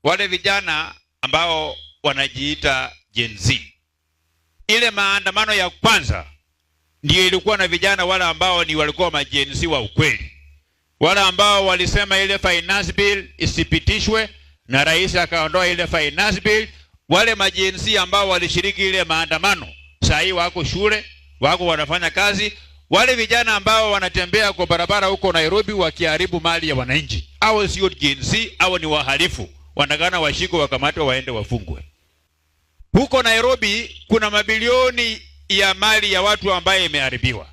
wale vijana ambao wanajiita Gen Z. Ile maandamano ya kwanza ndio ilikuwa na vijana wale ambao ni walikuwa ma-Gen Z wa ukweli. Wale ambao walisema ile finance bill isipitishwe na rais akaondoa ile finance bill. Wale ma-Gen Z ambao walishiriki ile maandamano saa hii wako shule, wako wanafanya kazi. Wale vijana ambao wanatembea kwa barabara huko Nairobi wakiharibu mali ya wananchi, hao sio Gen Z, hao ni wahalifu. Wanagana washiko wakamatwe waende wafungwe. Huko Nairobi kuna mabilioni ya mali ya watu ambaye imeharibiwa.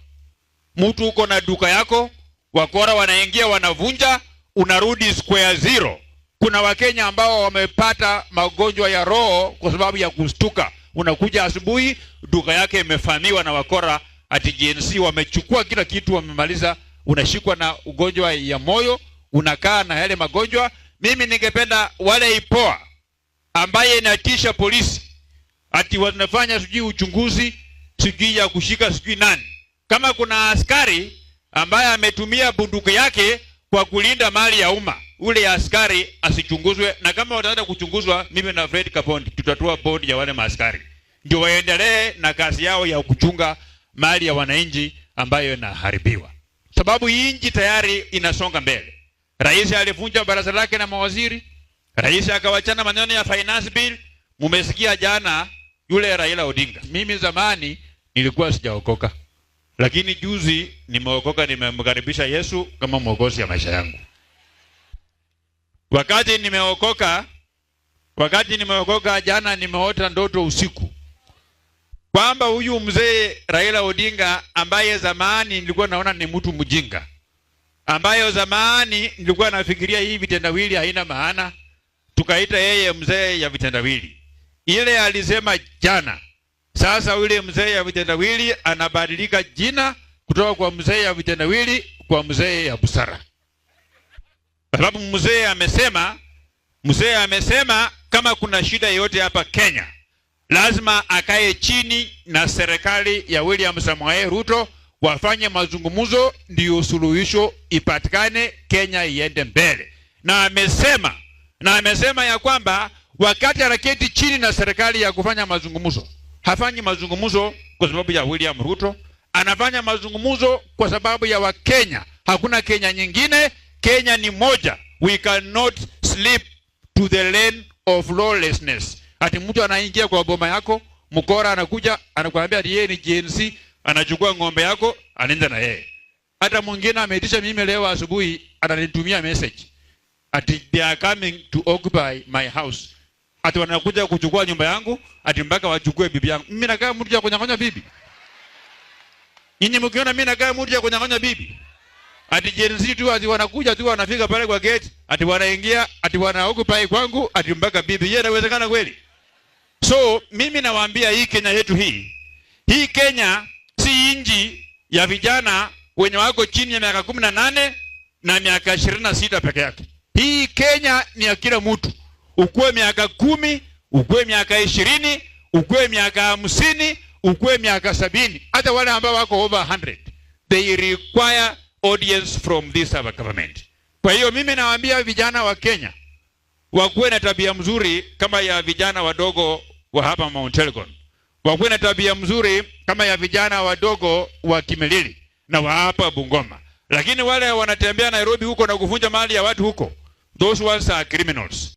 Mtu uko na duka yako, wakora wanaingia wanavunja, unarudi square zero. Kuna Wakenya ambao wamepata magonjwa ya roho kwa sababu ya kustuka. Unakuja asubuhi, duka yake imefamiwa na wakora, ati Gen Z wamechukua kila kitu, wamemaliza. Unashikwa na ugonjwa ya moyo, unakaa na yale magonjwa. Mimi ningependa wale IPOA ambaye inatisha polisi ati wanafanya sijui uchunguzi, sijui ya kushika sijui nani. Kama kuna askari ambaye ametumia bunduki yake kwa kulinda mali ya umma, ule askari asichunguzwe. Na kama wataenda kuchunguzwa, mimi na Fred Kapondi tutatoa bodi ya wale maaskari ndio waendelee na kazi yao ya kuchunga mali ya wananchi ambayo inaharibiwa. Sababu hii nchi tayari inasonga mbele. Rais alivunja baraza lake na mawaziri. Rais akawachana maneno ya finance bill. Mumesikia jana yule Raila Odinga. Mimi zamani nilikuwa sijaokoka, lakini juzi nimeokoka, nimemkaribisha Yesu kama mwokozi ya maisha yangu. Wakati nimeokoka jana nimeota ndoto usiku kwamba huyu mzee Raila Odinga ambaye zamani nilikuwa naona ni mtu mjinga, ambaye zamani nilikuwa nafikiria hii vitendawili haina maana, tukaita yeye mzee ya vitendawili. Ile alisema jana, sasa yule mzee ya vitendawili anabadilika jina kutoka kwa mzee ya vitendawili kwa mzee ya busara. Sababu mzee amesema kama kuna shida yote hapa Kenya, lazima akae chini na serikali ya William Samoei Ruto wafanye mazungumzo ndio suluhisho ipatikane, Kenya iende mbele. Na amesema ya kwamba wakati anaketi chini na serikali ya kufanya mazungumzo, hafanyi mazungumzo kwa sababu ya William Ruto, anafanya mazungumzo kwa sababu ya Wakenya. Hakuna Kenya nyingine, Kenya ni moja. We cannot slip to the lane of lawlessness. Ati mtu anaingia kwa boma yako, mkora anakuja, anakuambia yeye ni Gen Z, anachukua ng'ombe yako, anaenda na yeye. Hata mwingine ameitisha mimi leo asubuhi, ananitumia message ati they are coming to occupy my house. Ati wanakuja kuchukua nyumba yangu, ati mpaka wachukue bibi yangu. Mimi nakaa mtu ya kunyang'anya bibi? Nyinyi mkiona mimi nakaa mtu ya kunyang'anya bibi? Ati Gen Z tu ati wanakuja tu wanafika pale kwa gate, ati wanaingia, ati wanaoccupy kwangu, ati mpaka bibi. Yeye inawezekana kweli? So mimi nawaambia hii Kenya yetu hii Kenya si inji ya vijana wenye wako chini ya miaka 18 na miaka 26 peke yake. Hii Kenya ni ya kila mtu. Ukue miaka 10, ukue miaka 20, ukue miaka 50, ukue miaka 70. Hata wale ambao wako over 100. They require audience from this government. Kwa hiyo mimi nawaambia vijana wa Kenya wakuwe na tabia mzuri kama ya vijana wadogo wa hapa Mount Elgon. Wakuwe na tabia mzuri kama ya vijana wadogo wa Kimilili na wa hapa Bungoma. Lakini wale wanatembea Nairobi huko na kuvunja mali ya watu huko, those ones are criminals.